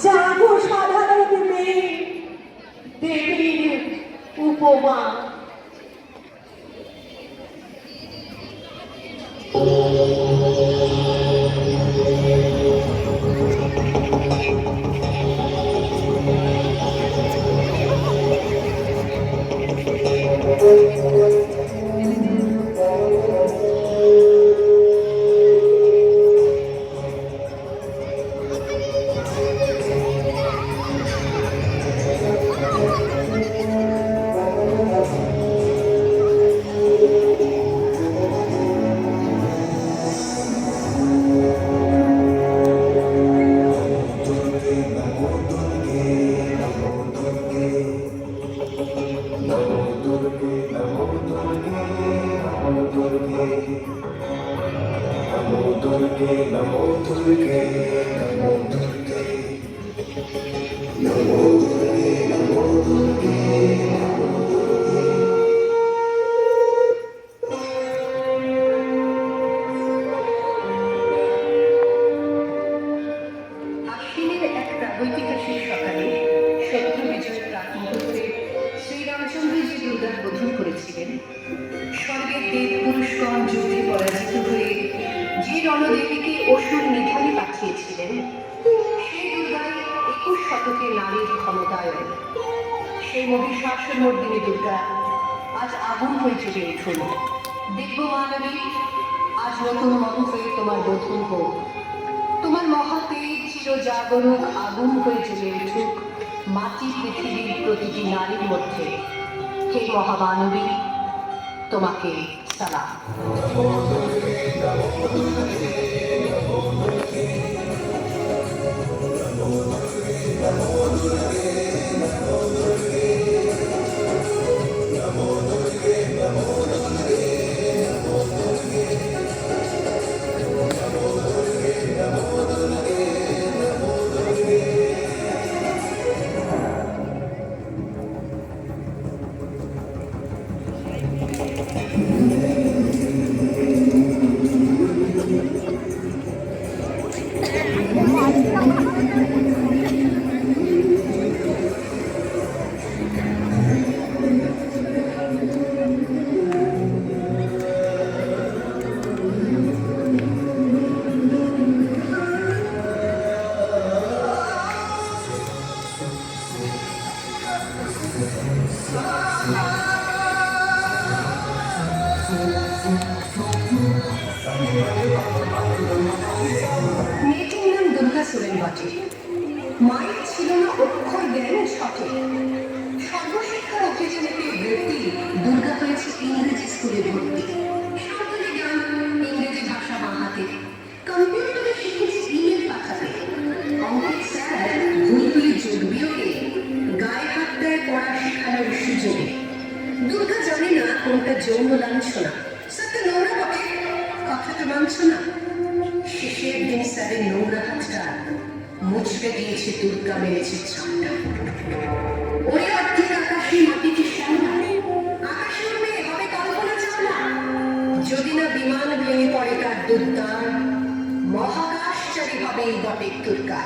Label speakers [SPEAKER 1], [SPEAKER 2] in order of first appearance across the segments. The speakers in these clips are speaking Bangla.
[SPEAKER 1] যাবো সাধারণ মেয়ে, দেবীর উপমা।
[SPEAKER 2] স্বর্গের দেব পুরুষগণ যুদ্ধে পরাজিত হয়ে যে রণদেবীকে অসুর নিধনে পাঠিয়েছিলেন, সেই দুর্গাই 21 শতকে নারীর ক্ষমতায়ন। সেই মহিষাসুরমর্দিনী দুর্গা আজ আগুন হয়ে চলে উঠুন। দিব্য মানবী, আজ নতুন মন্ত্রে তোমার বোধন হোক। তোমার মহাতেজ চির জাগরুক আগুন হয়ে চলে উঠুক মাটি পৃথিবীর প্রতিটি নারীর মধ্যে। হে মহামানবী, তোমাকে সালাম। মেয়েটির নাম দুর্গা ছিলেন বটে। মায়ের ছিল না অক্ষর জ্ঞান সঠিক। সর্বশিক্ষার অভিযানেতে বৃত্তি দুর্গা হয়েছে ইংরেজি স্কুলে ভর্তি। সরকারি জ্ঞান ইংরেজি ভাষা বাঁহাতে, কম্পিউটারে শিখেছে ইমেল পাঠাতে। অঙ্কের স্যার ভুল তুলে যোগ বিয়োগে গায়ে হাত দেয় পড়া শেখানোর সুযোগে। দুর্গা জানে না কোনটা যৌন লাঞ্ছনা। সত্য নোংরা বটে, কথাটা মানছ না। শেষের দিন স্যারের নোংরা হাতটা মুচড়ে দিয়েছে, দুর্গা মেরেছে ছাপটা। ওই অর্ধেক আকাশে মাটিতে শ্যামলা, আকাশে উঠবে হবে কল্পনা চাওলা। যদি না বিমান ভেঙে পড়ে তার দুর্দার, মহাকাশচারী হবে এই বটে দুর্গা।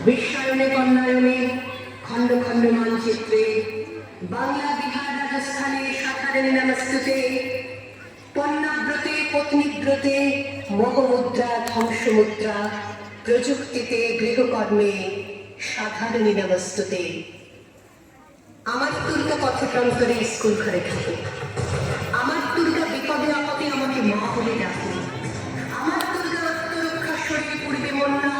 [SPEAKER 2] বিশ্বায়নে বন্যায়নে খণ্ড খণ্ড মানচিত্রে বাংলা বিহার রাজস্থানে সাধারণ নমস্তুতে। পণ্যাব্রতে পত্নীব্রতে মোহমুদ্রা ধ্বংসমুদ্রা, প্রযুক্তিতে গৃহকর্মে সাধারণ নমস্তুতে। আমার দুর্গা পথপ্রান্তরে স্কুল ঘরে থাকে। আমার দুর্গা বিপদে আপদে আমাকে মা বলে ডাকে। আমার দুর্গা আত্মরক্ষা শরীর পূর্বে মন্না।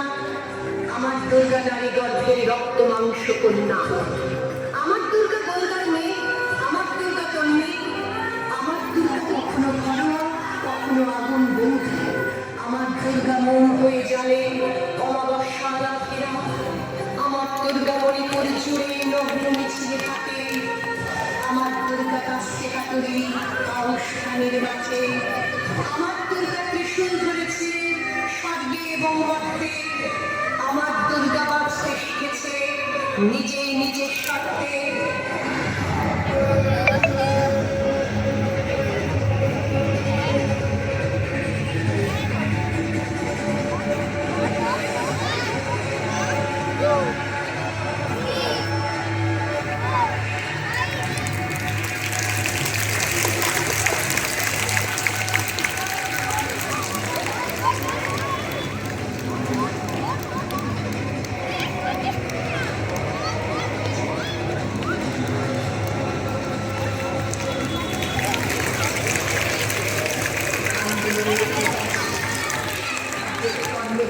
[SPEAKER 2] আমার দুর্গা নারী গর্ভে রক্ত মাংস কন্যা। আমার দুর্গা গঙ্গার মেয়ে, আমার দুর্গা কন্যা। আমার দুর্গা কখনো ঘরোয়া, কখনো আগুন বন্ধু। আমার দুর্গা মন হয়ে জ্বালে অমাবস্যা রাত্রিরা। আমার দুর্গা মণিপুর জুড়ে নগ্ন মিছিলে থাকে। আমার দুর্গা কাছে হাতুড়ি আনুষ্ঠানিক নাচে আমার দুর্গা ত্রিশূল ধরেছে স্বর্গে এবং মর্তে। আমার দুর্গা বাঁচতে শিখেছে নিজেই নিজের সত্ত্বে।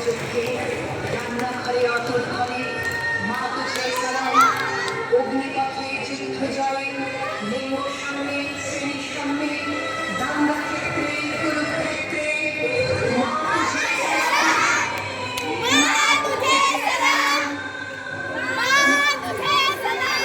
[SPEAKER 2] চোখে রান্না ঘরে অতল ঘরে মা তুঝে সালাম। অগ্নিপথে যুদ্ধ জয় লিঙ্গ সামনে শ্রেণীর সামনে দাঙ্গা ক্ষেত্রে কুরুক্ষেত্রে মা তুঝে সালাম। মা তুঝে সালাম। মা তুঝে সালাম।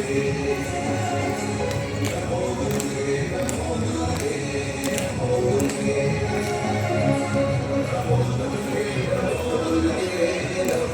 [SPEAKER 3] Thank you.